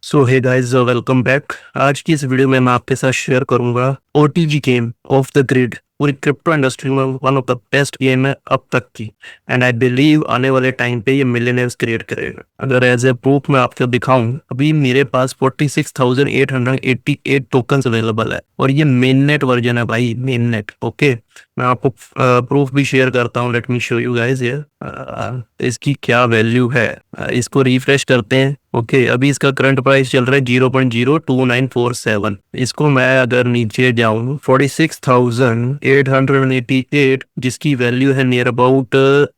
सो hey guys, welcome back. आज की इस वीडियो में मैं आपके साथ शेयर करूंगा OTG game of the grid. पूरी क्रिप्टो इंडस्ट्री में one of the best game है अब तक की, एंड आई बिलीव आने वाले टाइम पे ये मिलियनर्स क्रिएट करेगा। अगर एज ए प्रूफ मैं आपको दिखाऊं, अभी मेरे पास 46,888 टोकन्स अवेलेबल है और ये मेन नेट वर्जन है भाई, मेन नेट। ओके, मैं आपको प्रूफ भी शेयर करता हूँ। Let me show you guys ये इसकी क्या वैल्यू है। इसको रिफ्रेश करते हैं। ओके, अभी इसका करंट प्राइस चल रहा है 0.02947। इसको मैं अगर नीचे जाऊं 46,888, जिसकी वैल्यू है नियर अबाउट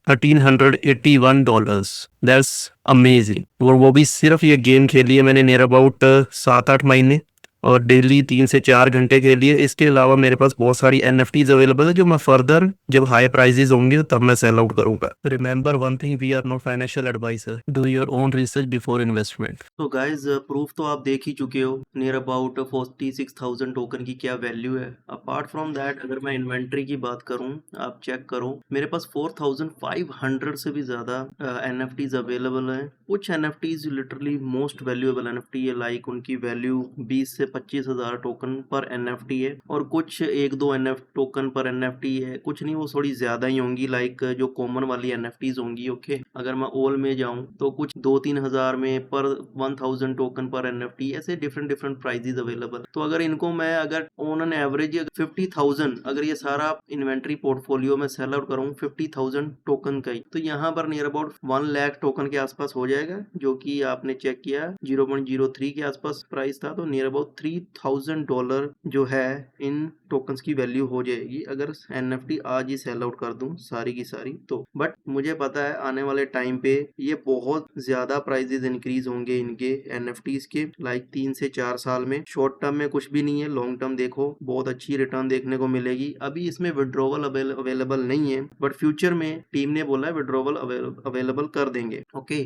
$1,381। That's amazing. और वो भी सिर्फ ये गेम खेली है मैंने नियर अबाउट 7-8 महीने, और डेली 3 से 4 घंटे के लिए। इसके अलावा मेरे पास बहुत सारी एनएफटीज अवेलेबल है जो मैं फर्दर जब हाई प्राइजेस होंगे तब मैं सेल आउट करूंगा। Remember one thing, we are not financial advisor. Do your own research before investment. तो गाइज प्रूफ तो आप देख ही चुके हो, नियर अबाउट 46,000 टोकन की क्या वैल्यू है। अपार्ट फ्रॉम दैट अगर मैं इन्वेंट्री की बात करूं, आप चेक करो मेरे पास 4,500 से भी ज़्यादा एनएफटीज अवेलेबल हैं। कुछ NFTs literally most valuable NFT है, लाइक उनकी वैल्यू 20 से 25,000 टोकन पर एनएफटी है, और कुछ 1-2 एनएफ टोकन पर एनएफटी है। कुछ नहीं, वो थोड़ी ज़्यादा ही होंगी, लाइक जो कॉमन वाली एनएफटीज होंगी। ओके, अगर मैं ऑल में जाऊं तो कुछ 2-3 हज़ार में पर 1000 टोकन पर एनएफटी, ऐसे डिफरेंट डिफरेंट प्राइजेस अवेलेबल। तो अगर इनको मैं अगर ऑन एन एवरेज 50,000 अगर ये सारा इन्वेंट्री पोर्टफोलियो में सेल आउट करूँ 50,000 टोकन का ही, तो यहाँ पर नियर अबाउट 1 लाख टोकन के आसपास हो जाएगा, जो कि आपने चेक किया 0.03 के आसपास प्राइस था। तो नियर अबाउट $3,000 जो है इन टोकन्स की वैल्यू हो जाएगी अगर एनएफटी आज ही सेल आउट कर दूं सारी की सारी तो। बट मुझे पता है आने वाले टाइम पे ये बहुत ज्यादा प्राइजेस इंक्रीज होंगे इनके एनएफटीज के, लाइक 3 से 4 साल में। शॉर्ट टर्म में कुछ भी नहीं है, लॉन्ग टर्म देखो बहुत अच्छी रिटर्न देखने को मिलेगी। अभी इसमें विड्रॉवल अवेलेबल नहीं है, बट फ्यूचर में टीम ने बोला है विड्रॉवल अवेलेबल कर देंगे। ओके,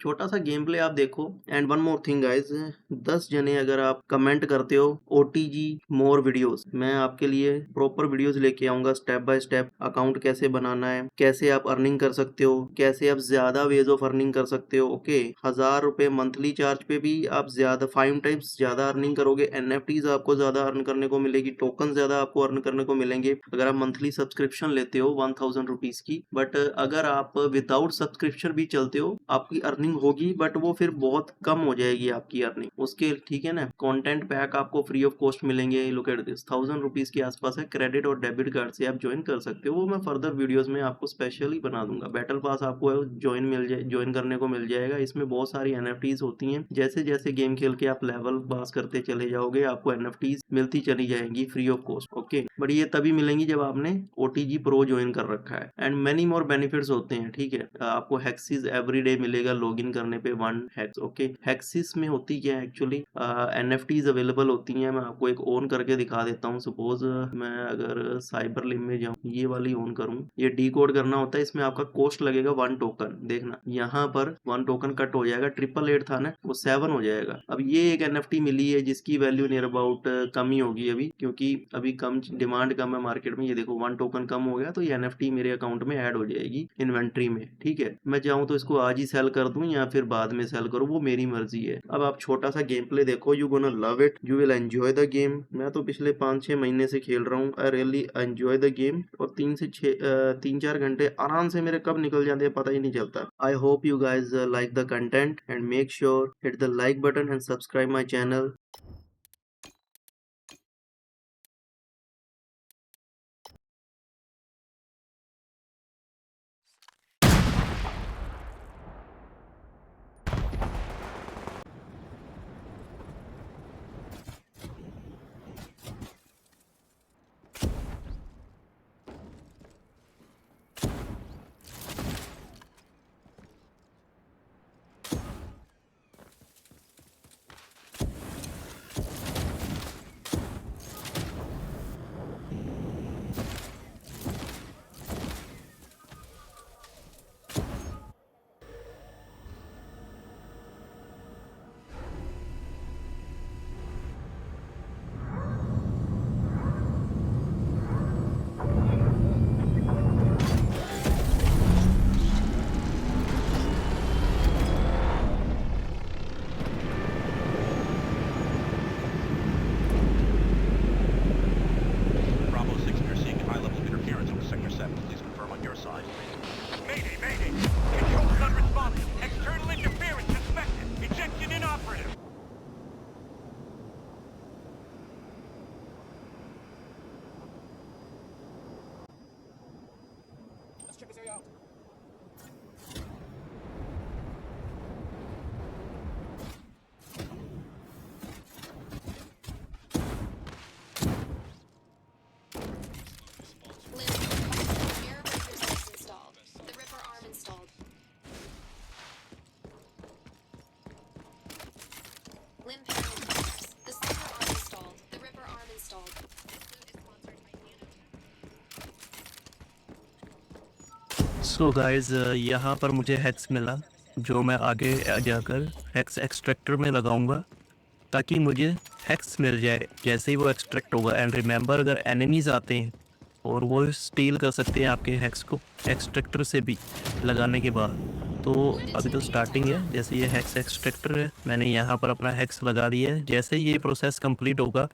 छोटा सा गेम प्ले आप देखो। And one more thing guys, 10 जने अगर आप कमेंट करते हो ओटीजी मोर वीडियोस, मैं आपके लिए प्रॉपर वीडियोस लेके आऊंगा, स्टेप बाय स्टेप अकाउंट कैसे बनाना है, कैसे आप अर्निंग कर सकते हो, कैसे आप ज्यादा वेज ऑफ अर्निंग कर सकते हो। ओके, 1,000 रुपए मंथली चार्ज पे भी आप ज्यादा 5 टाइम्स ज्यादा अर्निंग करोगे। एनएफटीज आपको ज्यादा अर्न करने को मिलेगी, टोकन ज्यादा आपको अर्न करने को मिलेंगे अगर आप मंथली सब्सक्रिप्शन लेते हो 1,000 रुपीज की। बट अगर आप विदाउट सब्सक्रिप्शन भी चलते हो आपकी अर्निंग होगी, बट वो फिर बहुत कम हो जाएगी आपकी अर्निंग उसके, ठीक है ना। कंटेंट पैक आपको फ्री ऑफ कॉस्ट मिलेंगे। लुक एट दिस, 1,000 रुपीज के आसपास है। क्रेडिट और डेबिट कार्ड से आप ज्वाइन कर सकते हो, वो मैं फर्दर वीडियोस में आपको स्पेशली बना दूंगा। बैटल पास आपको ज्वाइन करने को मिल जाएगा। इसमें बहुत सारी एनएफटीज होती हैं, जैसे जैसे गेम खेल के आप लेवल पास करते चले जाओगे आपको एनएफटीज मिलती चली जाएंगी free of cost. Okay, but ये तभी मिलेंगी जब आपने ओटीजी प्रो ज्वाइन कर रखा है। एंड मेनी मोर बेनिफिट्स होते हैं, ठीक है। आपको हैक्सिस एवरीडे मिलेगा लॉगिन करने पे 1 हैक्स। ओके, हैक्सिस में होती क्या है एक्चुअली, एनएफटीज अवेलेबल होती हैं। मैं आपको एक ऑन करके दिखा देता हूँ। सपोज मैं अगर साइबर लिम में जाऊँ, ये वाली ऑन करूँ, ये डी कोड करना होता है। इसमें आपका कॉस्ट लगेगा 1 टोकन। देखना यहाँ पर 1 टोकन कट हो जाएगा, 888 था ना, वो 7 हो जाएगा। अब ये एक एनएफटी मिली है जिसकी वैल्यू नियर अबाउट कम ही होगी अभी, क्योंकि अभी कम डिमांड कम है मार्केट में। ये देखो 1 टोकन कम हो गया, तो ये एनएफटी मेरे अकाउंट में ऐड हो जाएगी इन्वेंट्री में, ठीक है। मैं चाहूँ तो इसको आज ही सेल कर दूं या फिर बाद में सेल करूँ, वो मेरी मर्जी है। अब आप छोटा सा गेम प्ले देखो, you gonna love it, you will enjoy the game. मैं तो पिछले 5-6 महीने से खेल रहा हूँ, I really enjoy the game, और 3-4 घंटे आराम से मेरे कब निकल जाते हैं पता ही नहीं चलता। I hope you guys like the content and make sure hit the like button and subscribe my channel. Limb panel progress. The sliver arm installed. The ripper arm installed. So guys यहाँ पर मुझे hacks मिला जो मैं आगे जाकर hacks extractor में लगाऊंगा ताकि मुझे हैक्स मिल जाए जैसे ही वो एक्सट्रैक्ट होगा। एंड रिमेंबर, अगर एनिमीज आते हैं और वो स्टील कर सकते हैं आपके हैक्स को एक्सट्रैक्टर से भी लगाने के बाद। तो अभी तो स्टार्टिंग है, जैसे ये हैक्स एक्सट्रैक्टर है, मैंने यहाँ पर अपना हैक्स लगा दिया है। जैसे ये प्रोसेस कंप्लीट होगा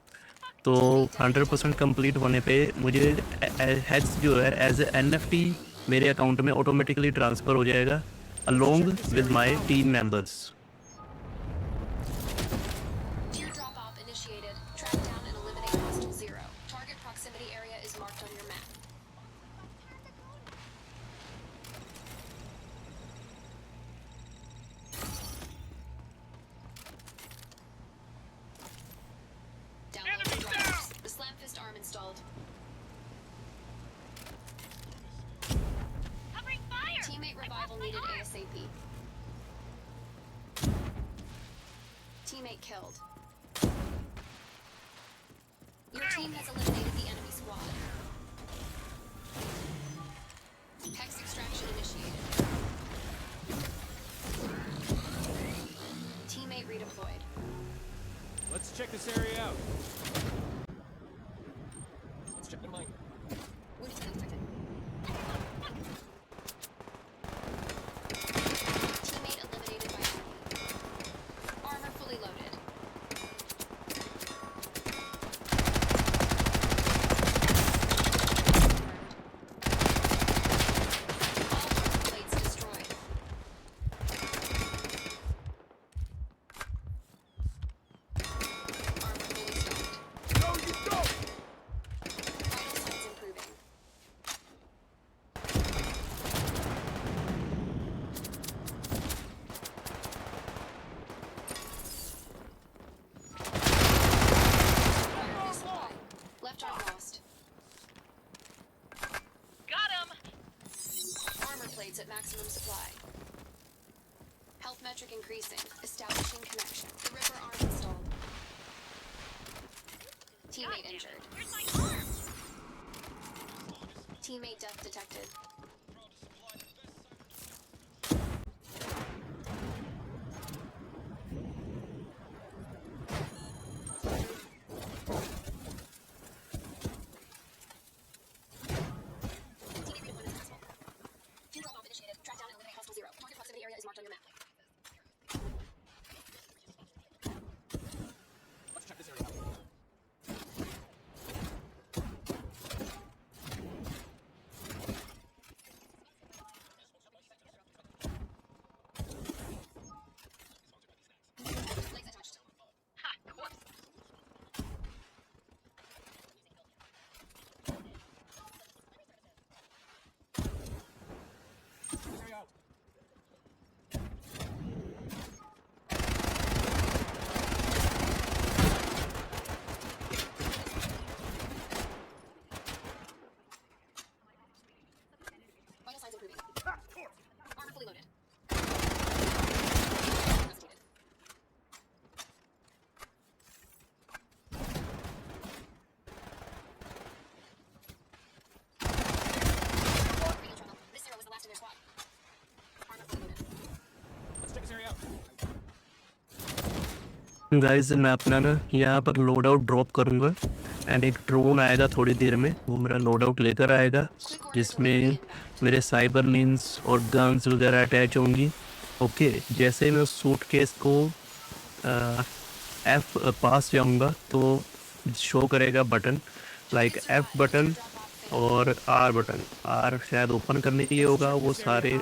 तो 100% कंप्लीट होने पे मुझे हैक्स जो है एज NFT मेरे अकाउंट में ऑटोमेटिकली ट्रांसफ़र हो जाएगा along with my team members. Teardrop op initiated. Track down and eliminate hostile 0. Target proximity area is marked on your map. Downloading drivers. The slam fist arm installed. Covering fire! Teammate revival needed ASAP. Teammate killed. Your team has eliminated the enemy squad. Hex extraction initiated. Teammate redeployed. Let's check this area out. Let's check the mic. Wounded detected. Teammate eliminated by enemy. Armor fully loaded. All armor plates destroyed. Armor fully stocked. Go, you go! Vital signs improving. Fire resupply. Left arm lost. Got him! Armor plates at maximum supply. Health metric increasing. Establishing connection. The ripper arm installed. Teammate Goddamn, injured. Here's my arm! Teammate death detected. Teammate redeployment successful. Teardrop op initiated. Track down and eliminate hostile 0. Target proximity area is marked on your map. Let's check this area out. Legs attached. Ha! Corpse! Area out. Vital signs improving. Ah, corpse! Armor fully loaded. Incapacitated. Radio trouble. This zero was the last in their squad. Armor fully loaded. Let's check this area out. Guys मैं अपना ना यहाँ पर load out drop करूँगा and एक drone आएगा थोड़ी देर में, वो मेरा लोड आउट लेकर आएगा जिसमें मेरे साइबर मीन्स और गन्स वगैरह अटैच होंगी। ओके, जैसे ही मैं उस सूट केस को एफ पास जाऊँगा तो शो करेगा बटन लाइक एफ बटन और आर बटन। आर शायद ओपन करने के लिए होगा, वो सारे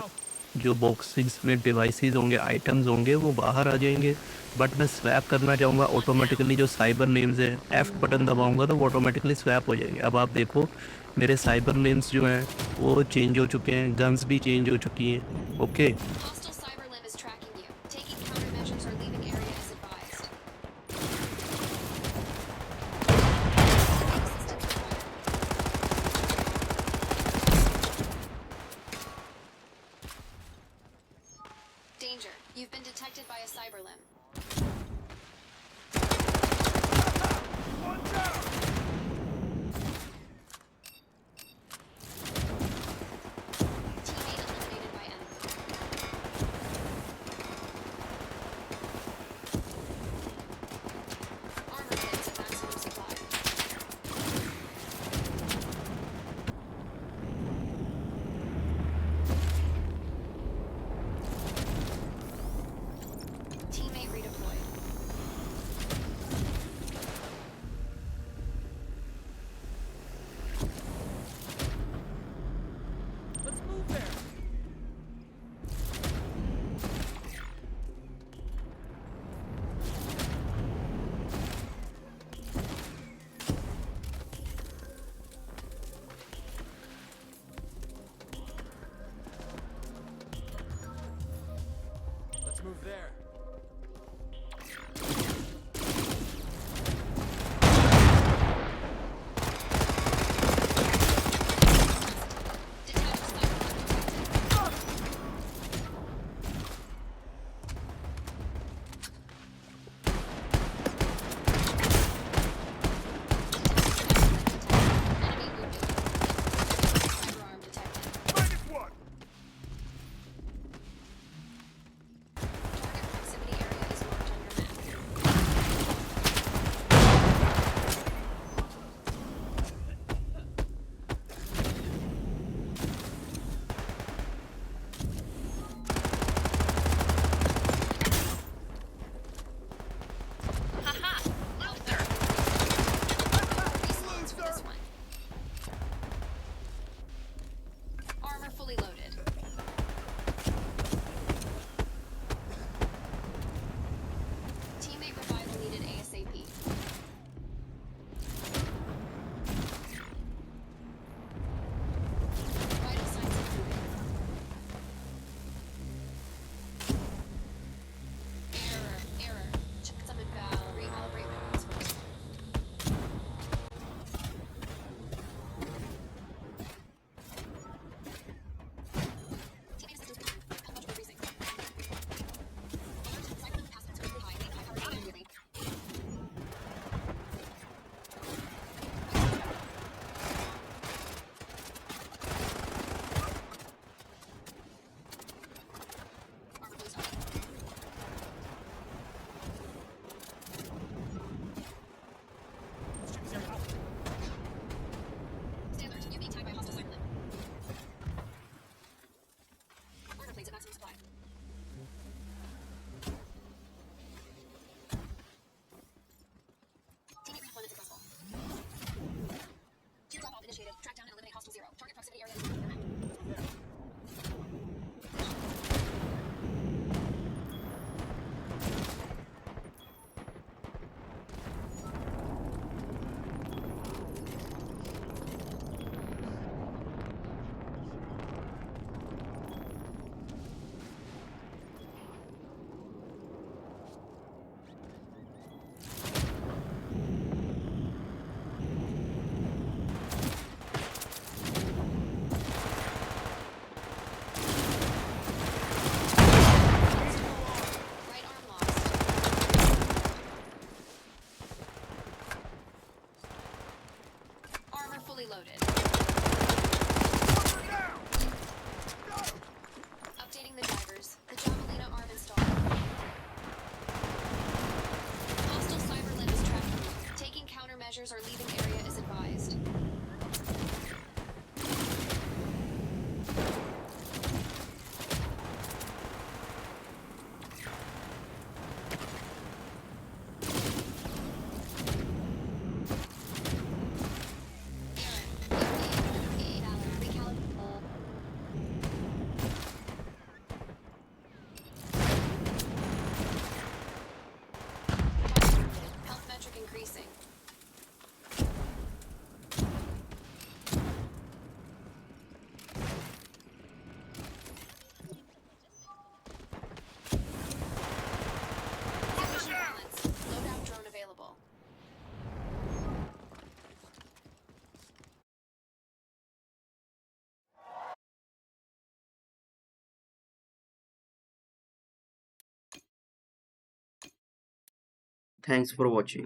जो बॉक्सेस में डिवाइसेस होंगे, आइटम्स होंगे, वो बाहर आ जाएंगे। बट मैं स्वैप करना चाहूँगा ऑटोमेटिकली, जो साइबर नेम्स है एफ बटन दबाऊँगा तो वो ऑटोमेटिकली स्वैप हो जाएंगे। अब आप देखो मेरे साइबर नेम्स जो हैं वो चेंज हो चुके हैं, गन्स भी चेंज हो चुकी हैं। Okay, Hostile cyber limb is tracking you. Taking countermeasures or leaving area is advised. Assistance required. Danger. You've been detected by a cyber limb. Thanks for watching.